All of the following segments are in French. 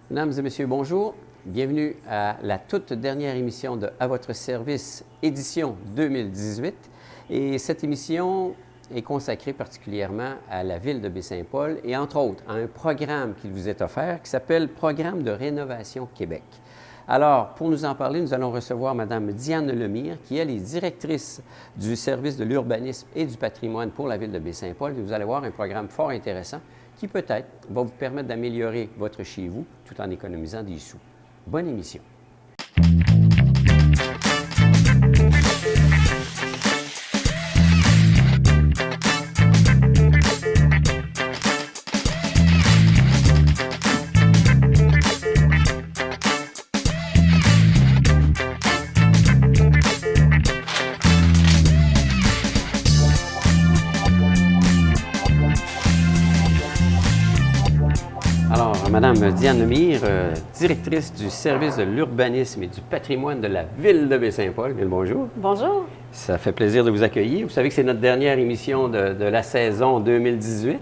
Mesdames et messieurs, bonjour. Bienvenue à la toute dernière émission de À votre service, édition 2018. Et cette émission est consacrée particulièrement à la ville de Baie-Saint-Paul et entre autres à un programme qui vous est offert qui s'appelle Programme de rénovation Québec. Alors, pour nous en parler, nous allons recevoir Mme Diane Lemire, qui elle est directrice du service de l'urbanisme et du patrimoine pour la ville de Baie-Saint-Paul. Et vous allez voir un programme fort intéressant qui peut-être va vous permettre d'améliorer votre chez vous tout en économisant des sous. Bonne émission. Madame Diane Lemire, directrice du service de l'urbanisme et du patrimoine de la ville de Baie-Saint-Paul. Bien le bonjour. Bonjour. Ça fait plaisir de vous accueillir. Vous savez que c'est notre dernière émission de la saison 2018.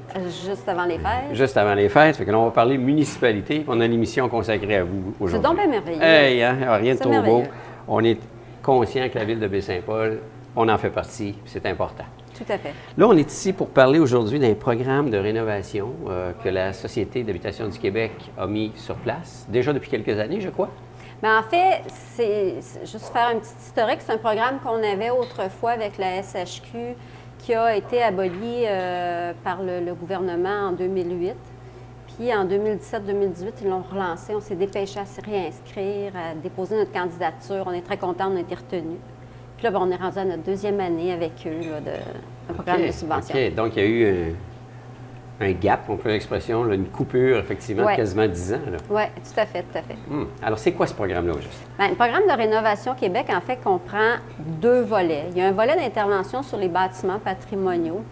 Juste avant les fêtes. Juste avant les fêtes. Fait que là, on va parler municipalité. On a l'émission consacrée à vous aujourd'hui. C'est donc bien merveilleux. Hey, hein? Rien de trop merveilleux. beau. On est conscient que la ville de Baie-Saint-Paul, on en fait partie. C'est important. Tout à fait. Là, on est ici pour parler aujourd'hui d'un programme de rénovation que la Société d'habitation du Québec a mis sur place, déjà depuis quelques années, je crois. Bien, en fait, c'est juste faire un petit historique. C'est un programme qu'on avait autrefois avec la SHQ qui a été aboli par le gouvernement en 2008. Puis en 2017-2018, ils l'ont relancé. On s'est dépêché à se réinscrire, à déposer notre candidature. On est très contents, on a été retenus. Puis là, on est rendu à notre deuxième année avec eux, un programme de subvention. OK. Donc, il y a eu un gap, on peut l'expression, une coupure, effectivement, de quasiment 10 ans. Oui, tout à fait, tout à fait. Alors, c'est quoi ce programme-là, juste? Bien, le programme de rénovation Québec, en fait, comprend deux volets. Il y a un volet d'intervention sur les bâtiments patrimoniaux.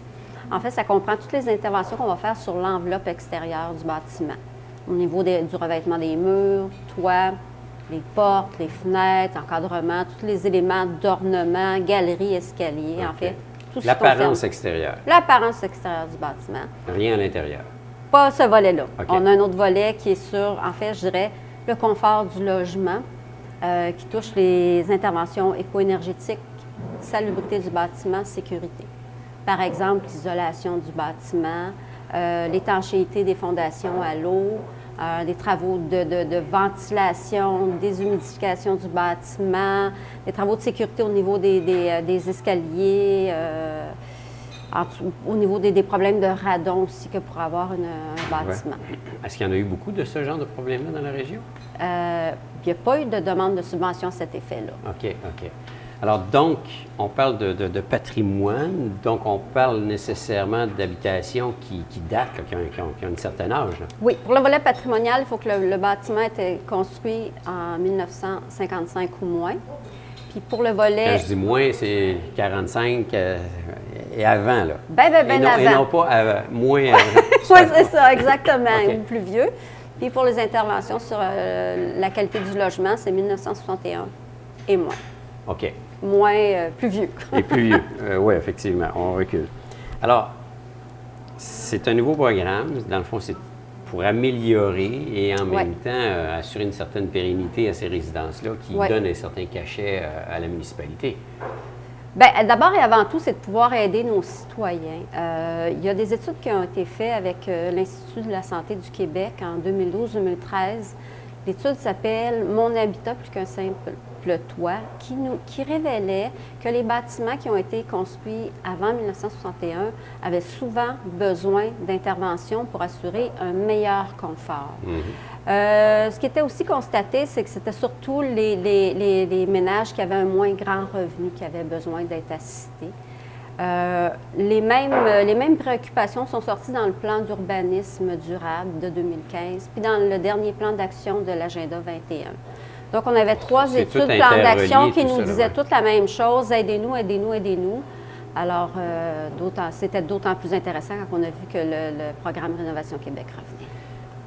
En fait, ça comprend toutes les interventions qu'on va faire sur l'enveloppe extérieure du bâtiment, au niveau du revêtement des murs, toits, les portes, les fenêtres, encadrement, tous les éléments d'ornement, galeries, escaliers, en fait. Tout ce qui L'apparence concerne extérieure. l'apparence extérieure du bâtiment. Rien à l'intérieur. Pas ce volet-là. OK. On a un autre volet qui est sur, en fait, je dirais, le confort du logement, qui touche les interventions éco-énergétiques, salubrité du bâtiment, sécurité. Par exemple, l'isolation du bâtiment, l'étanchéité des fondations à l'eau, des travaux de ventilation, déshumidification du bâtiment, des travaux de sécurité au niveau des escaliers, au niveau des problèmes de radon aussi que pour avoir un bâtiment. Ouais. Est-ce qu'il y en a eu beaucoup de ce genre de problèmes-là dans la région? Il n'y a pas eu de demande de subvention à cet effet-là. OK, OK. Alors, donc, on parle de patrimoine, donc on parle nécessairement d'habitations qui datent, là, qui ont un certain âge. Là. Oui, pour le volet patrimonial, il faut que le bâtiment ait été construit en 1955 ou moins. Puis pour le volet... Quand je dis moins, c'est 45 et avant, là. Bien avant. Et non pas moins avant. Oui, c'est ça, exactement, OK. ou plus vieux. Puis pour les interventions sur la qualité du logement, c'est 1961 et moins. OK. Moins plus vieux. Et plus vieux. Oui, effectivement, on recule. Alors, c'est un nouveau programme. Dans le fond, c'est pour améliorer et en même temps assurer une certaine pérennité à ces résidences-là qui donnent un certain cachet à la municipalité. Bien, d'abord et avant tout, c'est de pouvoir aider nos citoyens. Il y a des études qui ont été faites avec l'Institut de la santé du Québec en 2012-2013. L'étude s'appelle « Mon habitat plus qu'un simple toit » qui révélait que les bâtiments qui ont été construits avant 1961 avaient souvent besoin d'intervention pour assurer un meilleur confort. Ce qui était aussi constaté, c'est que c'était surtout les ménages qui avaient un moins grand revenu qui avaient besoin d'être assistés. Les mêmes préoccupations sont sorties dans le plan d'urbanisme durable de 2015, puis dans le dernier plan d'action de l'Agenda 21. Donc, on avait trois études, plans d'action qui nous disaient toutes la même chose, aidez-nous, aidez-nous, aidez-nous. Alors, c'était d'autant plus intéressant quand on a vu que le programme Rénovation Québec revenait.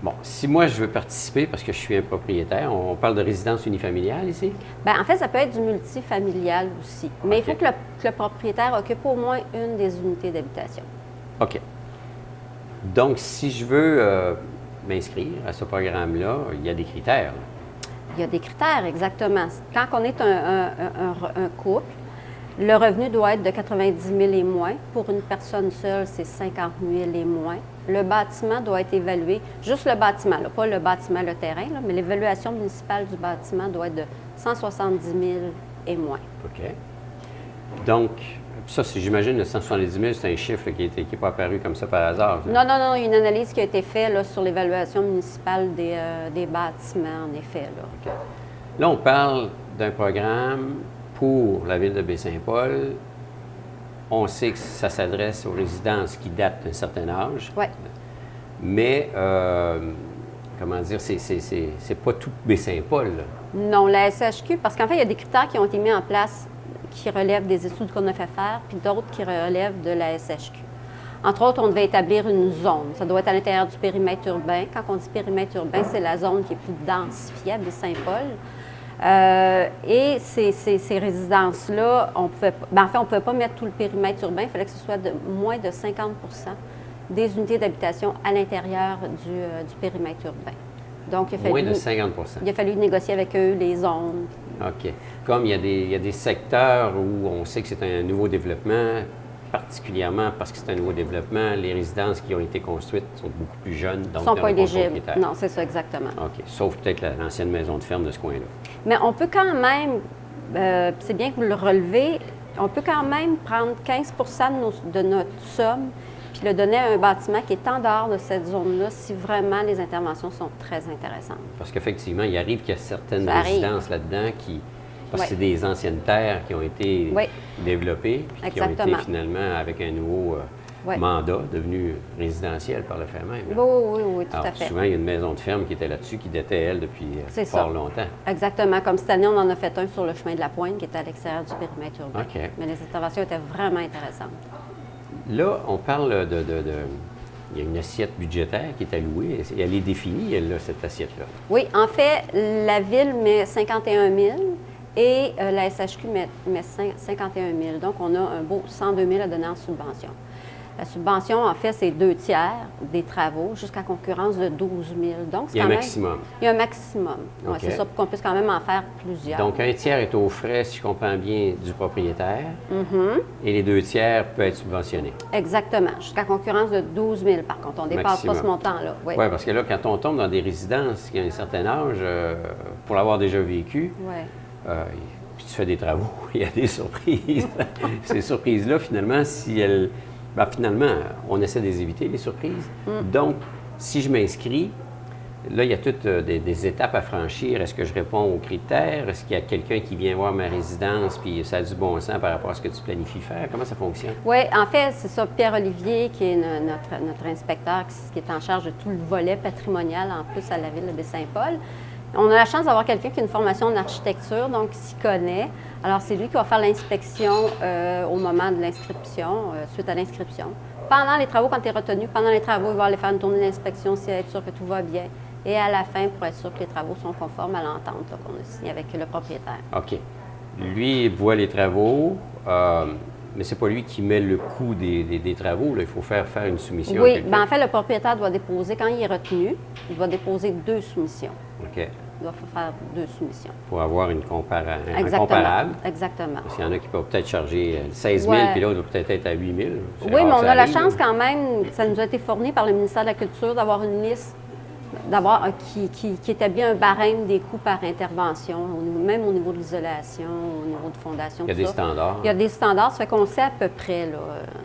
Bon, si moi je veux participer parce que je suis un propriétaire, on parle de résidence unifamiliale ici? Bien, en fait, ça peut être du multifamilial aussi. Mais il faut que le propriétaire occupe au moins une des unités d'habitation. OK. Donc, si je veux m'inscrire à ce programme-là, il y a des critères. Là. Il y a des critères, exactement. Quand on est un couple, le revenu doit être de 90 000 et moins. Pour une personne seule, c'est 50 000 et moins. Le bâtiment doit être évalué, juste le bâtiment, là, pas le bâtiment, le terrain, là, mais l'évaluation municipale du bâtiment doit être de 170 000 et moins. OK. Donc, ça, j'imagine, le 170 000, c'est un chiffre là, qui n'est pas apparu comme ça par hasard. Non, il y a une analyse qui a été faite là, sur l'évaluation municipale des bâtiments, en effet. Là. OK. Là, on parle d'un programme pour la ville de Baie-Saint-Paul. On sait que ça s'adresse aux résidences qui datent d'un certain âge. Oui. Mais, comment dire, c'est pas tout Baie-Saint-Paul. Là. Non, la SHQ, parce qu'en fait, il y a des critères qui ont été mis en place qui relèvent des études qu'on a fait faire, puis d'autres qui relèvent de la SHQ. Entre autres, on devait établir une zone. Ça doit être à l'intérieur du périmètre urbain. Quand on dit périmètre urbain, c'est la zone qui est plus densifiée à Baie-Saint-Paul. Et ces résidences-là, on pouvait pas mettre tout le périmètre urbain. Il fallait que ce soit de moins de 50 des unités d'habitation à l'intérieur du périmètre urbain. Donc, moins de 50 il a fallu négocier avec eux les zones. OK. Comme il y a des secteurs où on sait que c'est un nouveau développement, particulièrement parce que c'est un nouveau développement, les résidences qui ont été construites sont beaucoup plus jeunes, donc ne sont pas éligibles. critères. Non, c'est ça, exactement. OK. Sauf peut-être l'ancienne maison de ferme de ce coin-là. Mais on peut quand même, c'est bien que vous le relevez, on peut quand même prendre 15 de notre somme puis le donner à un bâtiment qui est en dehors de cette zone-là si vraiment les interventions sont très intéressantes. Parce qu'effectivement, il arrive qu'il y a certaines résidences là-dedans qui... Parce que c'est des anciennes terres qui ont été développées puis qui ont été finalement, avec un nouveau mandat, devenues résidentielles par le fait même. Oui, tout à fait. Souvent, il y a une maison de ferme qui était là-dessus, qui datait, elle, depuis fort longtemps. Exactement. Comme cette année, on en a fait un sur le chemin de la Pointe, qui était à l'extérieur du périmètre urbain. OK. Mais les interventions étaient vraiment intéressantes. Là, on parle il y a une assiette budgétaire qui est allouée. Elle est définie, elle, là, cette assiette-là. Oui, en fait, la Ville met 51 000 et la SHQ met 51 000. Donc, on a un beau 102 000 à donner en subvention. La subvention, en fait, c'est 2 tiers des travaux jusqu'à concurrence de 12 000. Donc, il y a un maximum. Il y a un maximum. Okay. Ouais, c'est ça, pour qu'on puisse quand même en faire plusieurs. Donc, un tiers est aux frais, si je comprends bien, du propriétaire. Et les 2 tiers peuvent être subventionnés. Exactement. Jusqu'à concurrence de 12 000, par contre. On ne dépasse pas ce montant-là. Oui, parce que là, quand on tombe dans des résidences qui ont un certain âge, pour l'avoir déjà vécu, puis tu fais des travaux, il y a des surprises. Ces surprises-là, finalement, si elles... finalement, on essaie de les éviter, les surprises. Donc, si je m'inscris, là, il y a toutes des étapes à franchir. Est-ce que je réponds aux critères? Est-ce qu'il y a quelqu'un qui vient voir ma résidence puis ça a du bon sens par rapport à ce que tu planifies faire? Comment ça fonctionne? Oui, en fait, c'est ça. Pierre-Olivier, qui est notre inspecteur, qui est en charge de tout le volet patrimonial, en plus, à la ville de Baie-Saint-Paul. On a la chance d'avoir quelqu'un qui a une formation en architecture, donc qui s'y connaît. Alors, c'est lui qui va faire l'inspection au moment de l'inscription, suite à l'inscription. Pendant les travaux, quand tu es retenu, pendant les travaux, il va aller faire une tournée d'inspection, s'il être sûr que tout va bien. Et à la fin, pour être sûr que les travaux sont conformes à l'entente qu'on a signée avec le propriétaire. OK. Lui, il voit les travaux, mais c'est pas lui qui met le coût des travaux. Là. Il faut faire une soumission. Oui, bien, en fait, le propriétaire doit déposer, quand il est retenu, il doit déposer 2 soumissions. OK. Il doit faire 2 soumissions. Pour avoir un comparable. Exactement. Parce qu'il y en a qui peuvent peut-être charger 16 000, puis l'autre peut-être être à 8 000. Oui, mais on a la chance quand même, ça nous a été fourni par le ministère de la Culture, d'avoir une liste qui établit un barème des coûts par intervention, même au niveau de l'isolation, au niveau de fondation. Il y a des standards. Il y a des standards, ça fait qu'on sait à peu près, là,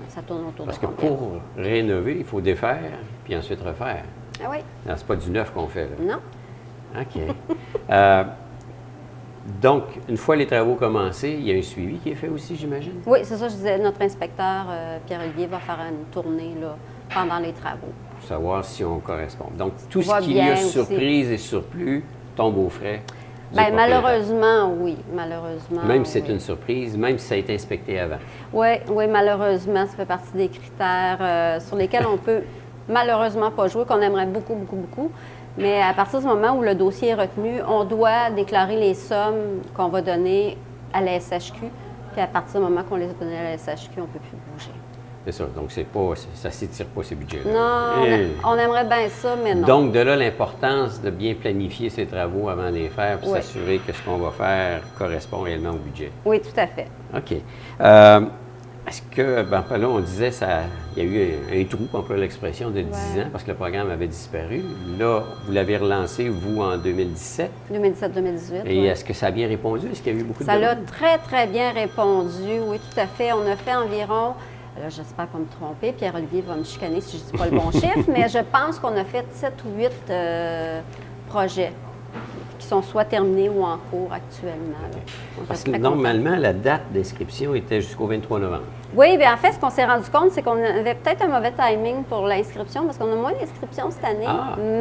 ça tourne autour de combien. Parce que pour rénover, il faut défaire, puis ensuite refaire. Ah oui. Non, c'est pas du neuf qu'on fait, là. Non. OK. Donc, une fois les travaux commencés, il y a un suivi qui est fait aussi, j'imagine? Oui, c'est ça, je disais, notre inspecteur, Pierre-Olivier, va faire une tournée là, pendant les travaux. Pour savoir si on correspond. Donc, tout ce qui est surprise et surplus tombe aux frais. Bien, malheureusement, oui. Malheureusement. Même si c'est une surprise, même si ça a été inspecté avant. Oui, malheureusement, ça fait partie des critères sur lesquels on peut malheureusement pas jouer, qu'on aimerait beaucoup, beaucoup, beaucoup. Mais à partir du moment où le dossier est retenu, on doit déclarer les sommes qu'on va donner à la SHQ. Puis à partir du moment qu'on les a données à la SHQ, on ne peut plus bouger. C'est ça. Donc, ça ne s'étire pas, ces budgets-là. Non, on aimerait bien ça, mais non. Donc, de là, l'importance de bien planifier ces travaux avant de les faire pour s'assurer que ce qu'on va faire correspond réellement au budget. Oui, tout à fait. OK. Est-ce que, là, on disait, il y a eu un trou, on peut l'expression, de 10 ans, parce que le programme avait disparu. Là, vous l'avez relancé, vous, en 2017. 2017-2018. Et est-ce que ça a bien répondu? Est-ce qu'il y a eu beaucoup de Ça l'a demandes? très, très bien répondu. Oui, tout à fait. On a fait environ, là, j'espère pas me tromper, Pierre-Olivier va me chicaner si je ne dis pas le bon chiffre, mais je pense qu'on a fait 7 ou 8 projets qui sont soit terminés ou en cours actuellement. Okay. Parce que normalement, la date d'inscription était jusqu'au 23 novembre. Oui, bien en fait, ce qu'on s'est rendu compte, c'est qu'on avait peut-être un mauvais timing pour l'inscription parce qu'on a moins d'inscriptions cette année,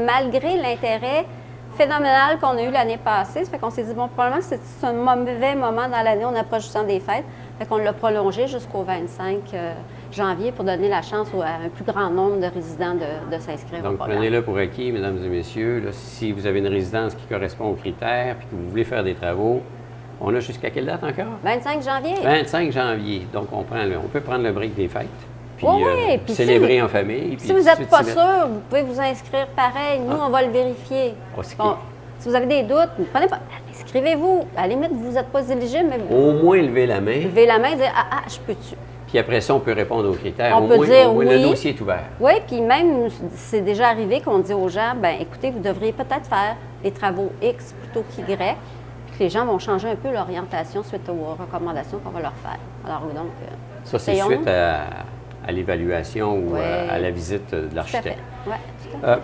malgré l'intérêt phénoménal qu'on a eu l'année passée. Ça fait qu'on s'est dit, bon, probablement que c'est un mauvais moment dans l'année, on approche du temps des fêtes. Fait qu'on l'a prolongé jusqu'au 25 janvier pour donner la chance à un plus grand nombre de résidents de s'inscrire au programme. Donc, prenez-le pour acquis, mesdames et messieurs. Là, si vous avez une résidence qui correspond aux critères et que vous voulez faire des travaux, on a jusqu'à quelle date encore? 25 janvier. 25 janvier. Donc, on peut prendre le break des fêtes, puis, puis célébrer en famille. Puis si vous n'êtes pas sûr, vous pouvez vous inscrire pareil. Nous, on va le vérifier. Bon, si vous avez des doutes, prenez pas. Inscrivez-vous. À la limite, vous n'êtes pas éligible, mais au moins lever la main. Levez la main et dire je peux-tu. Puis après ça, on peut répondre aux critères. On peut dire oui. Le dossier est ouvert. Oui, puis même, c'est déjà arrivé qu'on dit aux gens, bien, écoutez, vous devriez peut-être faire les travaux X plutôt qu'Y. Puis que les gens vont changer un peu l'orientation suite aux recommandations qu'on va leur faire. Alors, donc, ça, c'est suite à l'évaluation ou à la visite de l'architecte. Oui, tout à fait.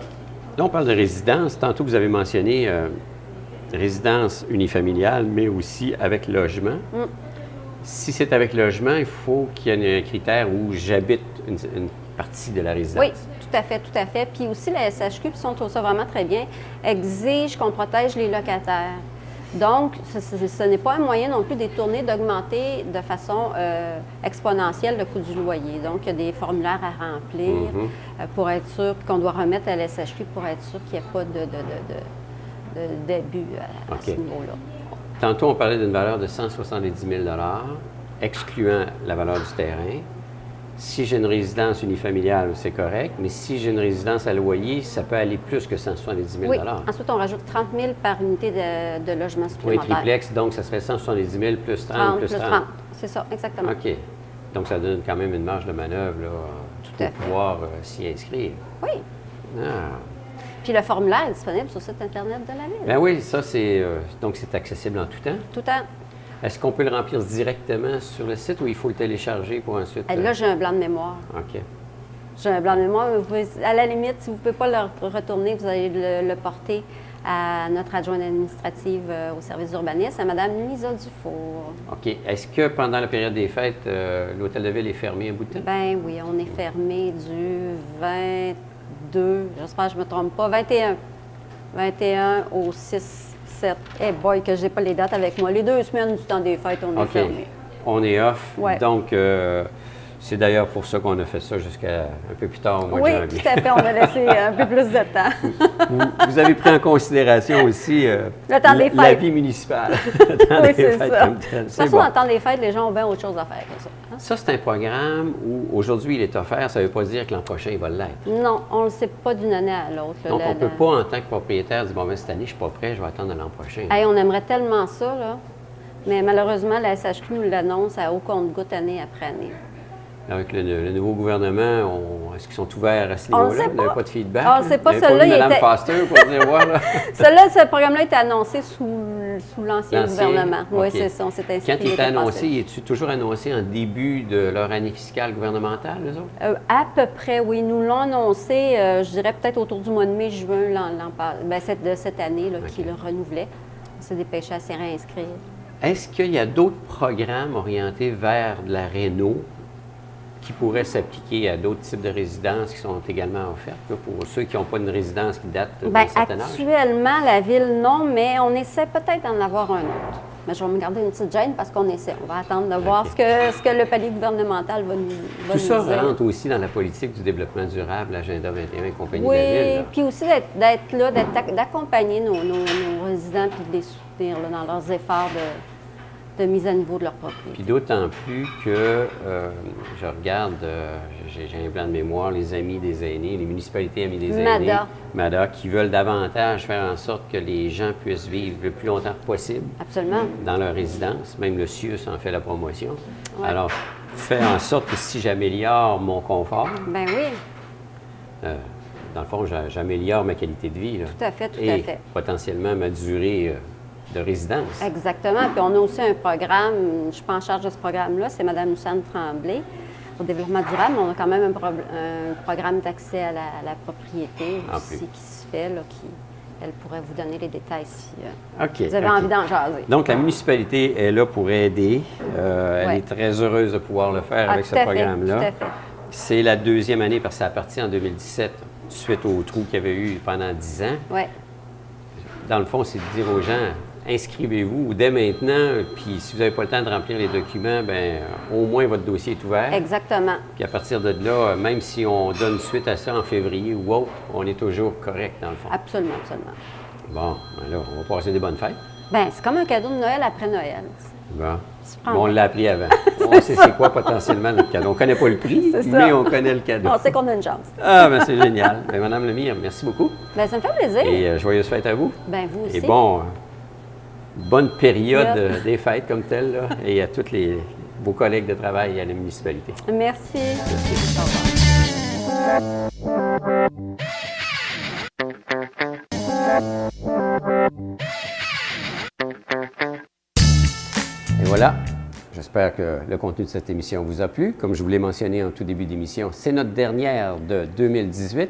Là, on parle de résidence. Tantôt, vous avez mentionné résidence unifamiliale, mais aussi avec logement. Si c'est avec logement, il faut qu'il y ait un critère où j'habite une partie de la résidence. Oui, tout à fait, tout à fait. Puis aussi, la SHQ, puis on trouve ça vraiment très bien, exige qu'on protège les locataires. Donc, ce n'est pas un moyen non plus détourné d'augmenter de façon exponentielle le coût du loyer. Donc, il y a des formulaires à remplir pour être sûr, qu'on doit remettre à la SHQ pour être sûr qu'il n'y ait pas d'abus à ce niveau-là. Tantôt, on parlait d'une valeur de 170 000 excluant la valeur du terrain. Si j'ai une résidence unifamiliale, c'est correct, mais si j'ai une résidence à loyer, ça peut aller plus que 170 000 Oui. Ensuite, on rajoute 30 000 par unité de logement supplémentaire. Oui, triplex, donc ça serait 170 000 plus 30 plus 30. C'est ça, exactement. OK. Donc, ça donne quand même une marge de manœuvre là, pour pouvoir s'y inscrire. Oui. Puis le formulaire est disponible sur le site Internet de la Ville. Bien oui, ça, donc c'est accessible en tout temps. Tout temps. Est-ce qu'on peut le remplir directement sur le site ou il faut le télécharger pour ensuite... Là, j'ai un blanc de mémoire. OK. J'ai un blanc de mémoire. À la limite, si vous ne pouvez pas le retourner, vous allez le porter à notre adjointe administrative au service d'urbanisme, à Mme Lisa Dufour. OK. Est-ce que pendant la période des fêtes, l'Hôtel de Ville est fermé un bout de temps? Bien oui, on est fermé du 22, j'espère que je ne me trompe pas, 21 au 6. Eh boy, que je n'ai pas les dates avec moi. Les 2 semaines du temps des fêtes, on est fermé. On est off. Ouais. Donc, c'est d'ailleurs pour ça qu'on a fait ça jusqu'à un peu plus tard au mois de janvier. Oui, tout à fait. On a laissé un peu plus de temps. Vous avez pris en considération aussi le temps des fêtes. La vie municipale. Le temps oui, des c'est fêtes ça. comme tel. De toute façon, dans le temps des fêtes, les gens ont bien autre chose à faire que ça. Ça, c'est un programme où aujourd'hui il est offert. Ça ne veut pas dire que l'an prochain, il va l'être. Non, on ne le sait pas d'une année à l'autre. Donc, on ne peut pas, en tant que propriétaire, dire, bon, ben, cette année, je ne suis pas prêt, je vais attendre l'an prochain. Hey, on aimerait tellement ça, là. Mais malheureusement, la SHQ nous l'annonce à haut compte-goutte année après année. Avec le nouveau gouvernement, est-ce qu'ils sont ouverts à ce niveau-là? Vous n'avez pas de feedback? On ne sait pas. Celui-là, Mme Foster pour dire, voilà. Ce programme-là a été annoncé sous l'ancien gouvernement. Oui, c'est ça. On s'est inscrit. Quand il était annoncé, est-il toujours annoncé en début de leur année fiscale gouvernementale, eux autres? À peu près, oui. Nous l'ont annoncé, je dirais peut-être autour du mois de mai, juin de cette année qui le renouvelait. On s'est dépêché à s'y réinscrire. Est-ce qu'il y a d'autres programmes orientés vers de la réno qui pourraient s'appliquer à d'autres types de résidences qui sont également offertes, là, pour ceux qui n'ont pas une résidence qui date d'un certain âge? Actuellement, la Ville, non, mais on essaie peut-être d'en avoir un autre. Mais je vais me garder une petite gêne parce qu'on essaie. On va attendre de voir ce que le palier gouvernemental va nous dire. Tout ça rentre aussi dans la politique du développement durable, l'Agenda 21 et compagnie de la Ville. Oui, puis aussi d'être là, d'accompagner nos résidents puis de les soutenir là, dans leurs efforts de mise à niveau de leur propriété. Puis d'autant plus que je regarde, j'ai un plan de mémoire, les amis des aînés, les municipalités amis des aînés, MADA, qui veulent davantage faire en sorte que les gens puissent vivre le plus longtemps possible. Absolument. Dans leur résidence. Même le CIUS en fait la promotion. Ouais. Alors, faire en sorte que si j'améliore mon confort, Ben oui, dans le fond, j'améliore ma qualité de vie. Là, tout à fait, tout et à fait. potentiellement ma durée de résidence. Exactement. Puis on a aussi un programme, je suis pas en charge de ce programme-là, c'est Mme Lucerne Tremblay. Au développement durable, on a quand même un programme d'accès à la propriété aussi qui se fait, là, elle pourrait vous donner les détails si vous avez envie d'en jaser. Donc, la municipalité est là pour aider. Elle est très heureuse de pouvoir le faire avec ce programme-là. Tout à fait. C'est la deuxième année parce que ça a parti en 2017, suite au trou qu'il y avait eu pendant 10 ans. Oui. Dans le fond, c'est de dire aux gens, inscrivez-vous dès maintenant, puis si vous n'avez pas le temps de remplir les documents, bien, au moins votre dossier est ouvert. Exactement. Puis à partir de là, même si on donne suite à ça en février ou autre, on est toujours correct dans le fond. Absolument, absolument. Bon, ben là, on va passer des bonnes fêtes. Bien, c'est comme un cadeau de Noël après Noël. Bon. On l'a appris avant. On sait c'est quoi potentiellement notre cadeau. On ne connaît pas le prix, mais on connaît le cadeau. On sait qu'on a une chance. Ah, bien, c'est génial. Bien, Madame Lemire, merci beaucoup. Bien, ça me fait plaisir. Et joyeuses fêtes à vous. Bien, vous aussi. Et bon, bonne période des fêtes comme telle, là, et à tous vos collègues de travail à la municipalité. Merci. Merci. Au revoir. Et voilà, j'espère que le contenu de cette émission vous a plu. Comme je vous l'ai mentionné en tout début d'émission, c'est notre dernière de 2018.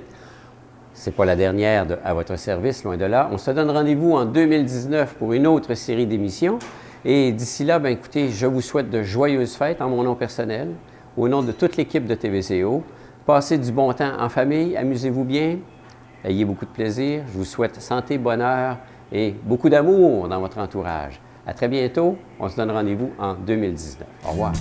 Ce n'est pas la dernière de À votre service, loin de là. On se donne rendez-vous en 2019 pour une autre série d'émissions. Et d'ici là, bien, écoutez, je vous souhaite de joyeuses fêtes en mon nom personnel, au nom de toute l'équipe de TVCO. Passez du bon temps en famille, amusez-vous bien, ayez beaucoup de plaisir. Je vous souhaite santé, bonheur et beaucoup d'amour dans votre entourage. À très bientôt. On se donne rendez-vous en 2019. Au revoir.